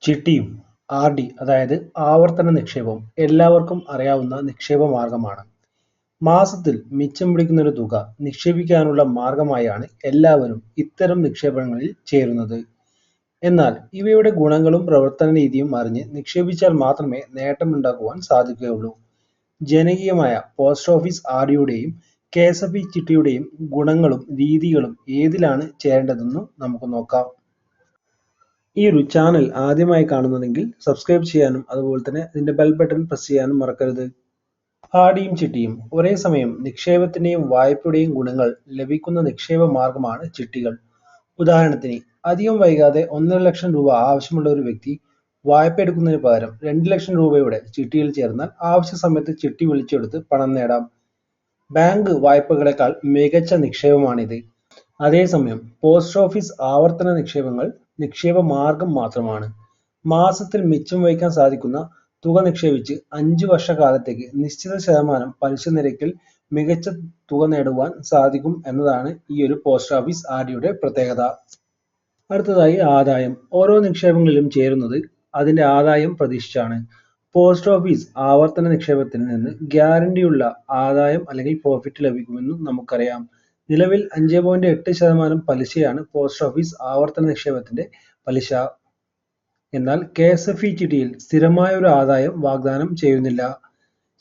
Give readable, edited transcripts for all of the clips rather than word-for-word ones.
ചിട്ടിയും RD അതായത് ആവർത്തന നിക്ഷേപം എല്ലാവർക്കും അറിയാവുന്ന നിക്ഷേപ മാർഗമാണ്. മാസത്തിൽ മിച്ചം പിടിക്കുന്ന ഒരു തുക നിക്ഷേപിക്കാനുള്ള മാർഗമായാണ് എല്ലാവരും ഇത്തരം നിക്ഷേപങ്ങളിൽ ചേരുന്നത്. എന്നാൽ ഇവയുടെ ഗുണങ്ങളും പ്രവർത്തന രീതിയും അറിഞ്ഞ് നിക്ഷേപിച്ചാൽ മാത്രമേ നേട്ടമുണ്ടാക്കുവാൻ സാധിക്കുകയുള്ളൂ. ജനകീയമായ പോസ്റ്റ് ഓഫീസ് ആർ.ഡിയുടെയും കെ.എസ്.എഫ്.ഇ. ചിട്ടിയുടെയും ഗുണങ്ങളും രീതികളും ഏതിലാണ് ചേരേണ്ടതെന്ന് നമുക്ക് നോക്കാം. ഈ ഒരു ചാനൽ ആദ്യമായി കാണുന്നതെങ്കിൽ സബ്സ്ക്രൈബ് ചെയ്യാനും അതുപോലെ തന്നെ ഇതിന്റെ ബെൽ ബട്ടൺ പ്രസ് ചെയ്യാനും മറക്കരുത്. ആർ.ഡിയും ചിട്ടിയും ഒരേ സമയം നിക്ഷേപത്തിന്റെയും വായ്പയുടെയും ഗുണങ്ങൾ ലഭിക്കുന്ന നിക്ഷേപ മാർഗമാണ് ചിട്ടികൾ. ഉദാഹരണത്തിന്, അധികം വൈകാതെ 1.5 ലക്ഷം രൂപ ആവശ്യമുള്ള ഒരു വ്യക്തി വായ്പ എടുക്കുന്നതിന് പകരം 2 ലക്ഷം രൂപയുടെ ചിട്ടിയിൽ ചേർന്നാൽ ആവശ്യ സമയത്ത് ചിട്ടി വിളിച്ചെടുത്ത് പണം നേടാം. ബാങ്ക് വായ്പകളെക്കാൾ മികച്ച നിക്ഷേപമാണിത്. അതേസമയം പോസ്റ്റ് ഓഫീസ് ആവർത്തന നിക്ഷേപങ്ങൾ നിക്ഷേപ മാർഗം മാത്രമാണ്. മാസത്തിൽ മിച്ചം വയ്ക്കാൻ സാധിക്കുന്ന തുക നിക്ഷേപിച്ച് 5 വർഷക്കാലത്തേക്ക് നിശ്ചിത ശതമാനം പലിശ നിരക്കിൽ മികച്ച തുക നേടുവാൻ സാധിക്കും എന്നതാണ് ഈ ഒരു പോസ്റ്റ് ഓഫീസ് ആർ.ഡിയുടെ പ്രത്യേകത. അടുത്തതായി ആദായം. ഓരോ നിക്ഷേപങ്ങളിലും ചേരുന്നത് അതിന്റെ ആദായം പ്രതീക്ഷിച്ചാണ്. പോസ്റ്റ് ഓഫീസ് ആവർത്തന നിക്ഷേപത്തിൽ നിന്ന് ഗ്യാരണ്ടിയുള്ള ആദായം അല്ലെങ്കിൽ പ്രോഫിറ്റ് ലഭിക്കുമെന്നും നമുക്കറിയാം. നിലവിൽ 5.8% പലിശയാണ് പോസ്റ്റ് ഓഫീസ് ആവർത്തന നിക്ഷേപത്തിന്റെ പലിശ. എന്നാൽ കെ.എസ്.എഫ്.ഇ. ചിട്ടിയിൽ സ്ഥിരമായ ഒരു ആദായം വാഗ്ദാനം ചെയ്യുന്നില്ല.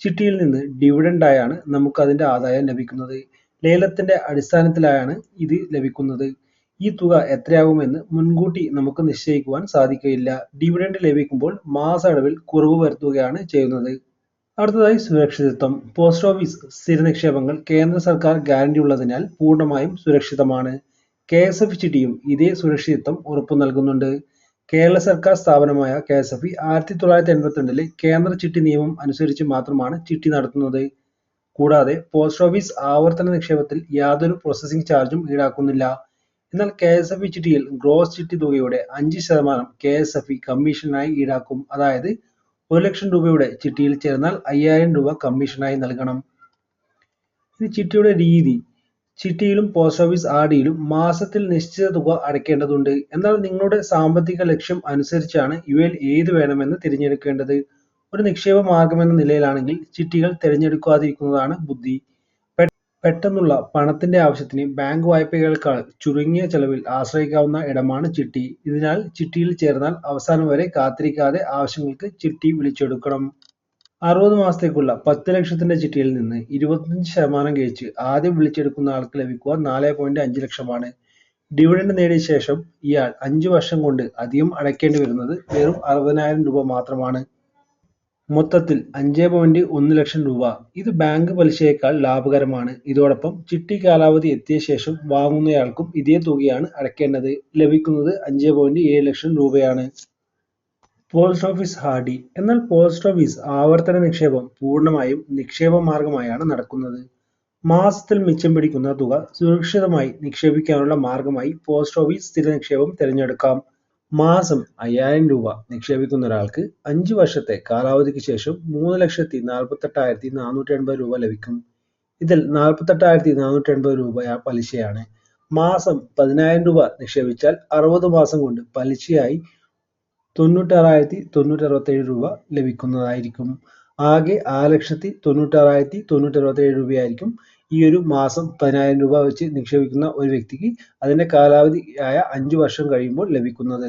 ചിട്ടിയിൽ നിന്ന് ഡിവിഡൻഡ് ആയാണ് നമുക്ക് അതിന്റെ ആദായം ലഭിക്കുന്നത്. ലേലത്തിന്റെ അടിസ്ഥാനത്തിലായാണ് ഇത് ലഭിക്കുന്നത്. ഈ തുക എത്രയാകുമെന്ന് മുൻകൂട്ടി നമുക്ക് നിശ്ചയിക്കുവാൻ സാധിക്കുകയില്ല. ഡിവിഡൻഡ് ലഭിക്കുമ്പോൾ മാസഅളവിൽ കുറവ് വരുത്തുകയാണ് ചെയ്യുന്നത്. അടുത്തതായി സുരക്ഷിതത്വം. പോസ്റ്റ് ഓഫീസ് സ്ഥിര നിക്ഷേപങ്ങൾ കേന്ദ്ര സർക്കാർ ഗ്യാരണ്ടി ഉള്ളതിനാൽ പൂർണ്ണമായും സുരക്ഷിതമാണ്. കെ.എസ്.എഫ്.ഇ. ചിട്ടിയും ഇതേ സുരക്ഷിതത്വം ഉറപ്പു നൽകുന്നുണ്ട്. കേരള സർക്കാർ സ്ഥാപനമായ കെ.എസ്.എഫ്.ഇ. 1982 കേന്ദ്ര ചിട്ടി നിയമം അനുസരിച്ച് മാത്രമാണ് ചിട്ടി നടത്തുന്നത്. കൂടാതെ പോസ്റ്റ് ഓഫീസ് ആവർത്തന നിക്ഷേപത്തിൽ യാതൊരു പ്രോസസിംഗ് ചാർജും ഈടാക്കുന്നില്ല. എന്നാൽ കെ.എസ്.എഫ്.ഇ. ചിട്ടിയിൽ ഗ്രോസ് ചിട്ടി തുകയുടെ 5% കെ.എസ്.എഫ്.ഇ. കമ്മീഷനായി ഈടാക്കും. അതായത് 1 ലക്ഷം രൂപയുടെ ചിട്ടിയിൽ ചേർന്നാൽ 5000 രൂപ കമ്മീഷനായി നൽകണം. ഇനി ചിട്ടിയുടെ രീതി. ചിട്ടിയിലും പോസ്റ്റ് ഓഫീസ് ആർ.ഡിയിലും മാസത്തിൽ നിശ്ചിത തുക അടയ്ക്കേണ്ടതുണ്ട്. എന്നാൽ നിങ്ങളുടെ സാമ്പത്തിക ലക്ഷ്യം അനുസരിച്ചാണ് ഇവയിൽ ഏത് വേണമെന്ന് തിരഞ്ഞെടുക്കേണ്ടത്. ഒരു നിക്ഷേപ മാർഗമെന്ന നിലയിലാണെങ്കിൽ ചിട്ടികൾ തിരഞ്ഞെടുക്കാതിരിക്കുന്നതാണ് ബുദ്ധി. പെട്ടെന്നുള്ള പണത്തിന്റെ ആവശ്യത്തിന് ബാങ്ക് വായ്പകളേക്കാൾ ചുരുങ്ങിയ ചെലവിൽ ആശ്രയിക്കാവുന്ന ഇടമാണ് ചിട്ടി. ഇതിനാൽ ചിട്ടിയിൽ ചേർന്നാൽ അവസാനം വരെ കാത്തിരിക്കാതെ ആവശ്യങ്ങൾക്ക് ചിട്ടി വിളിച്ചെടുക്കണം. 60 മാസത്തേക്കുള്ള 10 ലക്ഷത്തിന്റെ ചിട്ടിയിൽ നിന്ന് 25% കിഴിച്ച് ആദ്യം വിളിച്ചെടുക്കുന്ന ആൾക്ക് ലഭിക്കുക 4.5 ലക്ഷമാണ്. ഡിവിഡൻഡ് നേടിയ ശേഷം ഇയാൾ 5 വർഷം കൊണ്ട് അധികം അടയ്ക്കേണ്ടി വരുന്നത് വെറും 60,000 രൂപ മാത്രമാണ്. മൊത്തത്തിൽ 5.1 ലക്ഷം രൂപ. ഇത് ബാങ്ക് പലിശയേക്കാൾ ലാഭകരമാണ്. ഇതോടൊപ്പം ചിട്ടി കാലാവധി എത്തിയ ശേഷം വാങ്ങുന്നയാൾക്കും ഇതേ തുകയാണ് അടയ്ക്കേണ്ടത്. ലഭിക്കുന്നത് 5.7 ലക്ഷം രൂപയാണ്. Post office RD. എന്നാൽ പോസ്റ്റ് ഓഫീസ് ആവർത്തന നിക്ഷേപം പൂർണ്ണമായും നിക്ഷേപ മാർഗമായാണ് നടക്കുന്നത്. മാസത്തിൽ മിച്ചം പിടിക്കുന്ന തുക സുരക്ഷിതമായി നിക്ഷേപിക്കാനുള്ള മാർഗമായി പോസ്റ്റ് ഓഫീസ് സ്ഥിര നിക്ഷേപം തിരഞ്ഞെടുക്കാം. മാസം 5000 രൂപ നിക്ഷേപിക്കുന്ന ഒരാൾക്ക് 5 വർഷത്തെ കാലാവധിക്ക് ശേഷം 3,48,480 രൂപ ലഭിക്കും. ഇതിൽ 48,480 രൂപ പലിശയാണ്. മാസം 10,000 രൂപ നിക്ഷേപിച്ചാൽ 60 മാസം കൊണ്ട് പലിശയായി 96,967 രൂപ ലഭിക്കുന്നതായിരിക്കും. ആകെ 6,96,967 രൂപയായിരിക്കും ഈ ഒരു മാസം 10,000 രൂപ വെച്ച് നിക്ഷേപിക്കുന്ന ഒരു വ്യക്തിക്ക് അതിന്റെ കാലാവധി ആയ 5 വർഷം കഴിയുമ്പോൾ ലഭിക്കുന്നത്.